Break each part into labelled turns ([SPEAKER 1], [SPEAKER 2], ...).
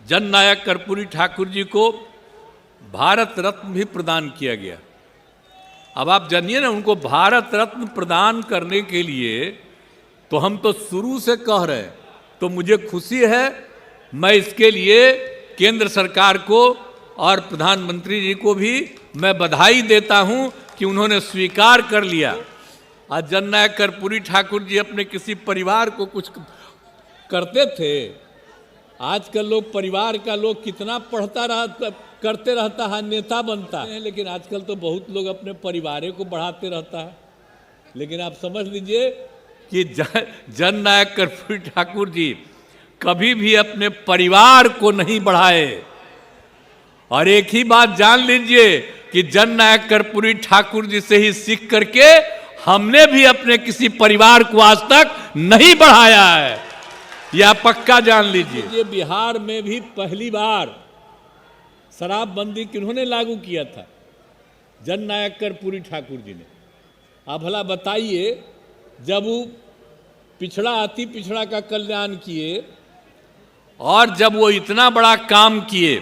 [SPEAKER 1] जननायक कर्पूरी ठाकुर जी को भारत रत्न भी प्रदान किया गया। अब आप जानिए ना, उनको भारत रत्न प्रदान करने के लिए तो हम तो शुरू से कह रहे हैं, तो मुझे खुशी है। मैं इसके लिए केंद्र सरकार को और प्रधानमंत्री जी को भी मैं बधाई देता हूं कि उन्होंने स्वीकार कर लिया। आज जननायक कर्पूरी ठाकुर जी अपने किसी परिवार को कुछ करते थे। आजकल लोग परिवार का लोग कितना करते रहता है, नेता बनता है, लेकिन आजकल तो बहुत लोग अपने परिवार को बढ़ाते रहता है। लेकिन आप समझ लीजिए कि जननायक कर्पूरी ठाकुर जी कभी भी अपने परिवार को नहीं बढ़ाए। और एक ही बात जान लीजिए कि जननायक कर्पूरी ठाकुर जी से ही सीख करके हमने भी अपने किसी परिवार को आज तक नहीं बढ़ाया है, यह पक्का जान लीजिए। ये बिहार में भी पहली बार शराबबंदी किन्होंने लागू किया था? जननायक कर्पूरी ठाकुर जी ने। आप भला बताइए, जब वो पिछड़ा अति पिछड़ा का कल्याण किए और जब वो इतना बड़ा काम किए,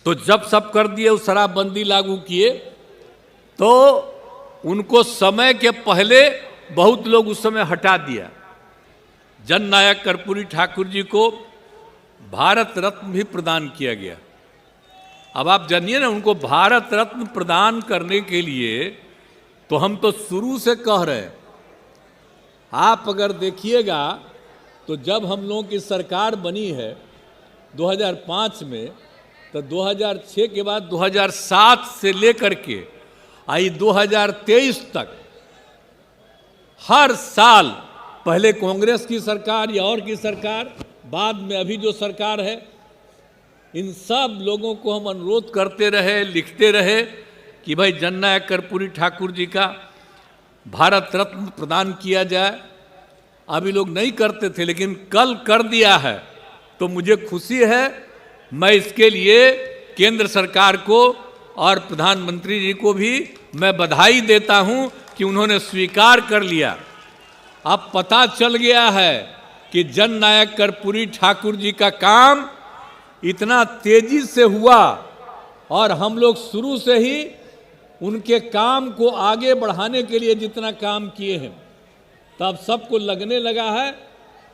[SPEAKER 1] तो जब सब कर दिए, वो शराबबंदी लागू किए, तो उनको समय के पहले बहुत लोग उस समय हटा दिया। जननायक कर्पूरी ठाकुर जी को भारत रत्न भी प्रदान किया गया। अब आप जानिए ना, उनको भारत रत्न प्रदान करने के लिए तो हम तो शुरू से कह रहे हैं। आप अगर देखिएगा तो जब हम लोगों की सरकार बनी है 2005 में, तो 2006 के बाद 2007 से लेकर के आई 2023 तक हर साल, पहले कांग्रेस की सरकार या और की सरकार, बाद में अभी जो सरकार है, इन सब लोगों को हम अनुरोध करते रहे, लिखते रहे कि भाई जननायक कर्पूरी ठाकुर जी का भारत रत्न प्रदान किया जाए। अभी लोग नहीं करते थे, लेकिन कल कर दिया है, तो मुझे खुशी है। मैं इसके लिए केंद्र सरकार को और प्रधानमंत्री जी को भी मैं बधाई देता हूं कि उन्होंने स्वीकार कर लिया। अब पता चल गया है कि जननायक कर्पूरी ठाकुर जी का काम इतना तेजी से हुआ और हम लोग शुरू से ही उनके काम को आगे बढ़ाने के लिए जितना काम किए हैं, तब सबको लगने लगा है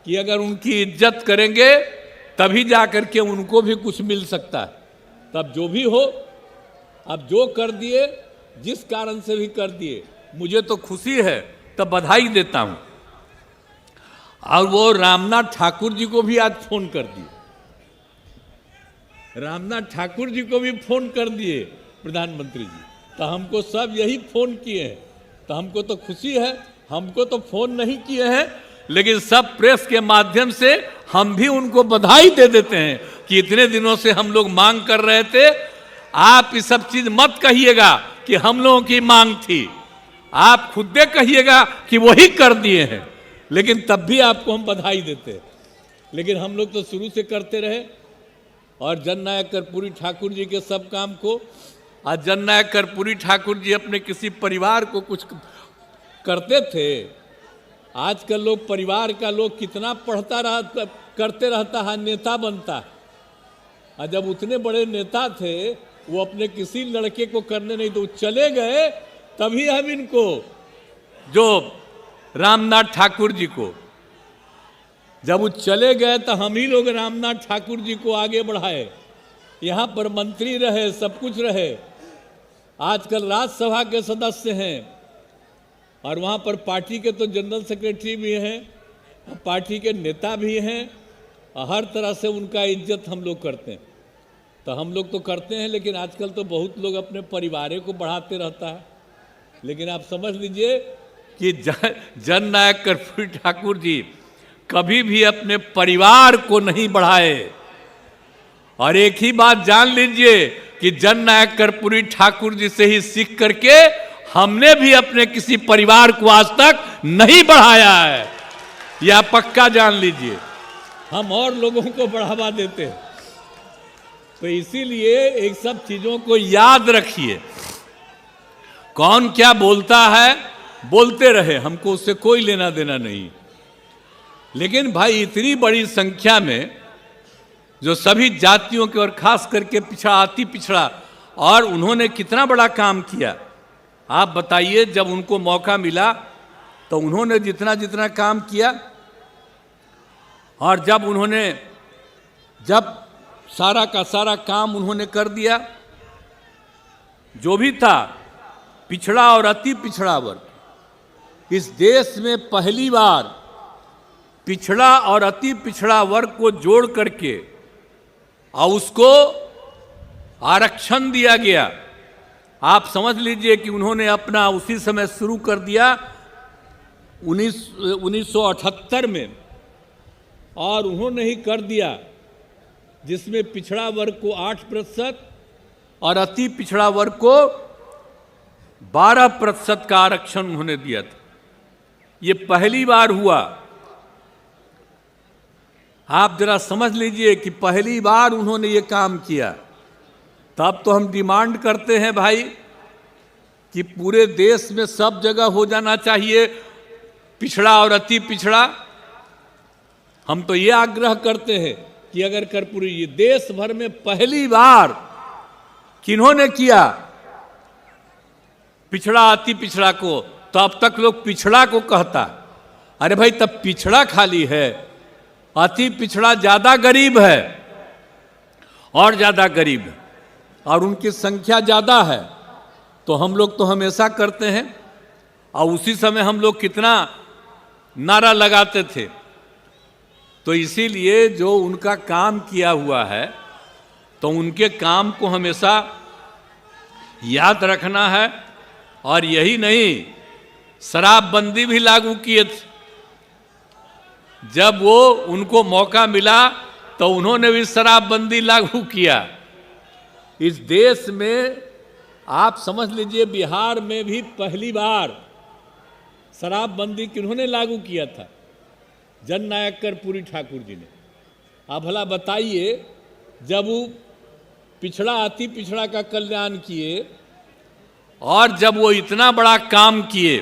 [SPEAKER 1] कि अगर उनकी इज्जत करेंगे तभी जाकर के उनको भी कुछ मिल सकता है। तब जो भी हो, अब जो कर दिए, जिस कारण से भी कर दिए, मुझे तो खुशी है, तब बधाई देता हूं। और वो रामनाथ ठाकुर जी को भी आज फोन कर दिए, रामनाथ ठाकुर जी को भी फोन कर दिए प्रधानमंत्री जी। तो हमको सब यही फोन किए हैं, तो हमको तो खुशी है। हमको तो फोन नहीं किए हैं, लेकिन सब प्रेस के माध्यम से हम भी उनको बधाई दे देते हैं कि इतने दिनों से हम लोग मांग कर रहे थे। आप ये सब चीज मत कहिएगा कि हम लोगों की मांग थी, आप खुद कहिएगा कि वही कर दिए हैं, लेकिन तब भी आपको हम बधाई देते हैं। लेकिन हम लोग तो शुरू से करते रहे और जननायक कर्पूरी ठाकुर जी के सब काम को। आज जननायक कर्पूरी ठाकुर जी अपने किसी परिवार को कुछ करते थे। आजकल लोग परिवार का लोग कितना करते रहता है, नेता बनता है। और जब उतने बड़े नेता थे, वो अपने किसी लड़के को करने नहीं, तो चले गए, तभी हम इनको, जो रामनाथ ठाकुर जी को, जब वो चले गए तो हम ही लोग रामनाथ ठाकुर जी को आगे बढ़ाए। यहाँ पर मंत्री रहे, सब कुछ रहे। आजकल राज्यसभा के सदस्य हैं और वहाँ पर पार्टी के तो जनरल सेक्रेटरी भी हैं, पार्टी के नेता भी हैं, और हर तरह से उनका इज्जत हम लोग करते हैं। तो हम लोग तो करते हैं, लेकिन आजकल तो बहुत लोग अपने परिवार को बढ़ाते रहता है। लेकिन आप समझ लीजिए कि जननायक कर्पूरी ठाकुर जी कभी भी अपने परिवार को नहीं बढ़ाए। और एक ही बात जान लीजिए कि जननायक कर्पूरी ठाकुर जी से ही सीख करके हमने भी अपने किसी परिवार को आज तक नहीं बढ़ाया है, यह पक्का जान लीजिए। हम और लोगों को बढ़ावा देते हैं। तो इसीलिए एक सब चीजों को याद रखिए। कौन क्या बोलता है, बोलते रहे, हमको उससे कोई लेना देना नहीं। लेकिन भाई इतनी बड़ी संख्या में जो सभी जातियों के और खास करके पिछड़ा अति पिछड़ा, और उन्होंने कितना बड़ा काम किया आप बताइए। जब उनको मौका मिला तो उन्होंने जितना जितना काम किया, और जब सारा का सारा काम उन्होंने कर दिया, जो भी था पिछड़ा और अति पिछड़ा वर्ग, इस देश में पहली बार पिछड़ा और अति पिछड़ा वर्ग को जोड़ करके और उसको आरक्षण दिया गया। आप समझ लीजिए कि उन्होंने अपना उसी समय शुरू कर दिया 1978 में, और उन्होंने ही कर दिया जिसमें पिछड़ा वर्ग को 8% और अति पिछड़ा वर्ग को 12% का आरक्षण उन्होंने दिया था। ये पहली बार हुआ। आप जरा समझ लीजिए कि पहली बार उन्होंने ये काम किया। तब तो हम डिमांड करते हैं भाई कि पूरे देश में सब जगह हो जाना चाहिए पिछड़ा और अति पिछड़ा। हम तो ये आग्रह करते हैं कि अगर कर्पूरी ये देश भर में पहली बार किन्होंने किया पिछड़ा अति पिछड़ा को, तो अब तक लोग पिछड़ा को कहता। अरे भाई तब पिछड़ा खाली है, अति पिछड़ा ज्यादा गरीब है और ज्यादा गरीब है, और उनकी संख्या ज्यादा है। तो हम लोग तो हमेशा करते हैं, और उसी समय हम लोग कितना नारा लगाते थे। तो इसीलिए जो उनका काम किया हुआ है तो उनके काम को हमेशा याद रखना है। और यही नहीं, शराबबंदी भी लागू किए थे। जब वो उनको मौका मिला तो उन्होंने भी शराबबंदी लागू किया। इस देश में आप समझ लीजिए बिहार में भी पहली बार शराबबंदी किन्होंने लागू किया था? जननायक कर्पूरी ठाकुर जी ने। आप भला बताइए, जब वो पिछड़ा अति पिछड़ा का कल्याण किए और जब वो इतना बड़ा काम किए,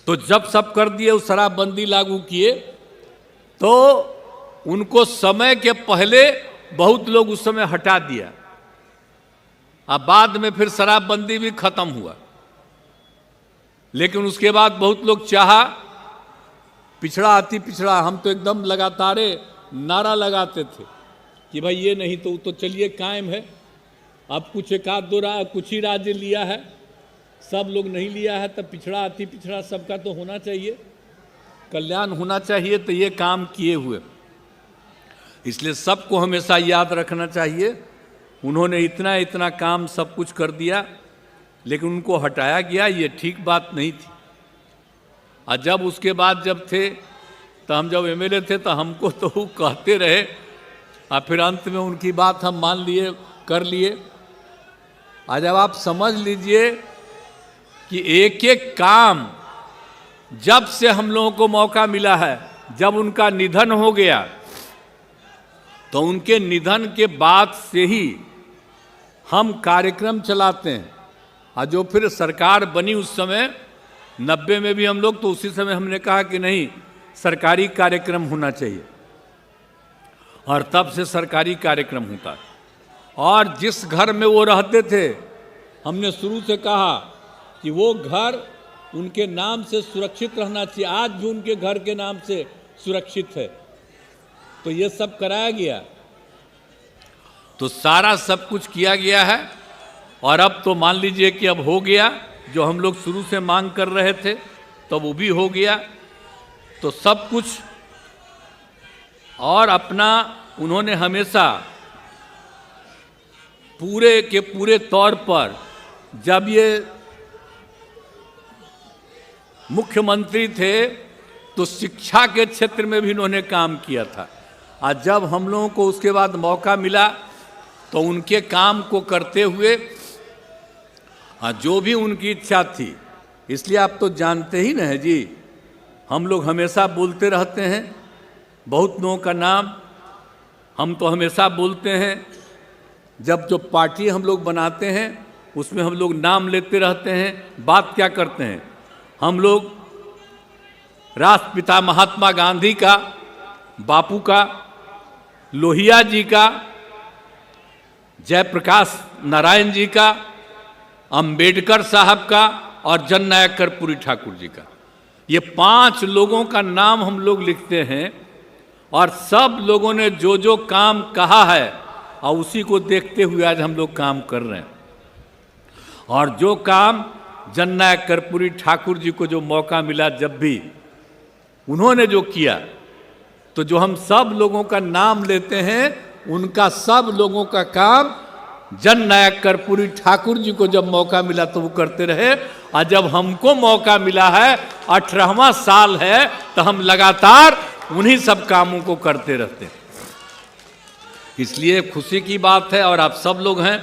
[SPEAKER 1] तो जब सब कर दिए वो शराबबंदी लागू किए, तो उनको समय के पहले बहुत लोग उस समय हटा दिया। अब बाद में फिर शराबबंदी भी खत्म हुआ, लेकिन उसके बाद बहुत लोग चाहा पिछड़ा अति पिछड़ा। हम तो एकदम लगातार नारा लगाते थे कि भाई ये नहीं तो चलिए कायम है। अब कुछ एक आध दो कुछ ही राज्य लिया है, सब लोग नहीं लिया है, तब पिछड़ा अति पिछड़ा सबका तो होना चाहिए, कल्याण होना चाहिए। तो ये काम किए हुए, इसलिए सबको हमेशा याद रखना चाहिए। उन्होंने इतना इतना काम सब कुछ कर दिया, लेकिन उनको हटाया गया, ये ठीक बात नहीं थी। और जब उसके बाद जब थे, तो हम जब एमएलए थे तो हमको तो वो कहते रहे, और फिर अंत में उनकी बात हम मान लिए, कर लिए। आज जब आप समझ लीजिए कि एक एक काम जब से हम लोगों को मौका मिला है, जब उनका निधन हो गया तो उनके निधन के बाद से ही हम कार्यक्रम चलाते हैं। और जो फिर सरकार बनी उस समय 90 में भी हम लोग, तो उसी समय हमने कहा कि नहीं, सरकारी कार्यक्रम होना चाहिए, और तब से सरकारी कार्यक्रम होता है। और जिस घर में वो रहते थे, हमने शुरू से कहा कि वो घर उनके नाम से सुरक्षित रहना चाहिए। आज भी उनके घर के नाम से सुरक्षित है। तो ये सब कराया गया, तो सारा सब कुछ किया गया है। और अब तो मान लीजिए कि अब हो गया, जो हम लोग शुरू से मांग कर रहे थे तो वो भी हो गया। तो सब कुछ, और अपना उन्होंने हमेशा पूरे के पूरे तौर पर, जब ये मुख्यमंत्री थे तो शिक्षा के क्षेत्र में भी इन्होंने काम किया था। और जब हम लोगों को उसके बाद मौका मिला तो उनके काम को करते हुए, जो भी उनकी इच्छा थी, इसलिए आप तो जानते ही ना है जी, हम लोग हमेशा बोलते रहते हैं बहुत लोगों का नाम, हम तो हमेशा बोलते हैं। जब जो पार्टी हम लोग बनाते हैं उसमें हम लोग नाम लेते रहते हैं। बात क्या करते हैं हम लोग? राष्ट्रपिता महात्मा गांधी का, बापू का, लोहिया जी का, जयप्रकाश नारायण जी का, अंबेडकर साहब का और जननायक कर्पूरी ठाकुर जी का। ये 5 लोगों का नाम हम लोग लिखते हैं और सब लोगों ने जो जो काम कहा है और उसी को देखते हुए आज हम लोग काम कर रहे हैं। और जो काम जननायक कर्पूरी ठाकुर जी को जो मौका मिला, जब भी उन्होंने जो किया, तो जो हम सब लोगों का नाम लेते हैं उनका सब लोगों का काम जननायक कर्पूरी ठाकुर जी को जब मौका मिला तो वो करते रहे। और जब हमको मौका मिला है, 18वां साल है, तो हम लगातार उन्हीं सब कामों को करते रहते हैं। इसलिए खुशी की बात है। और आप सब लोग हैं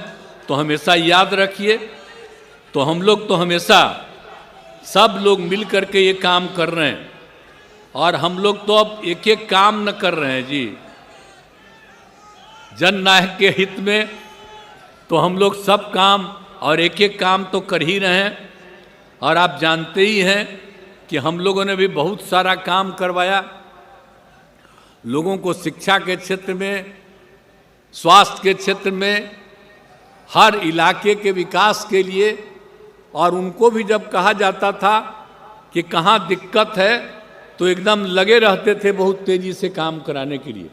[SPEAKER 1] तो हमेशा याद रखिए, तो हम लोग तो हमेशा सब लोग मिल करके ये काम कर रहे हैं। और हम लोग तो अब एक एक काम न कर रहे हैं जी, जननायक के हित में तो हम लोग सब काम और एक एक काम तो कर ही रहे हैं। और आप जानते ही हैं कि हम लोगों ने भी बहुत सारा काम करवाया, लोगों को शिक्षा के क्षेत्र में, स्वास्थ्य के क्षेत्र में, हर इलाके के विकास के लिए। और उनको भी जब कहा जाता था कि कहाँ दिक्कत है तो एकदम लगे रहते थे बहुत तेजी से काम कराने के लिए।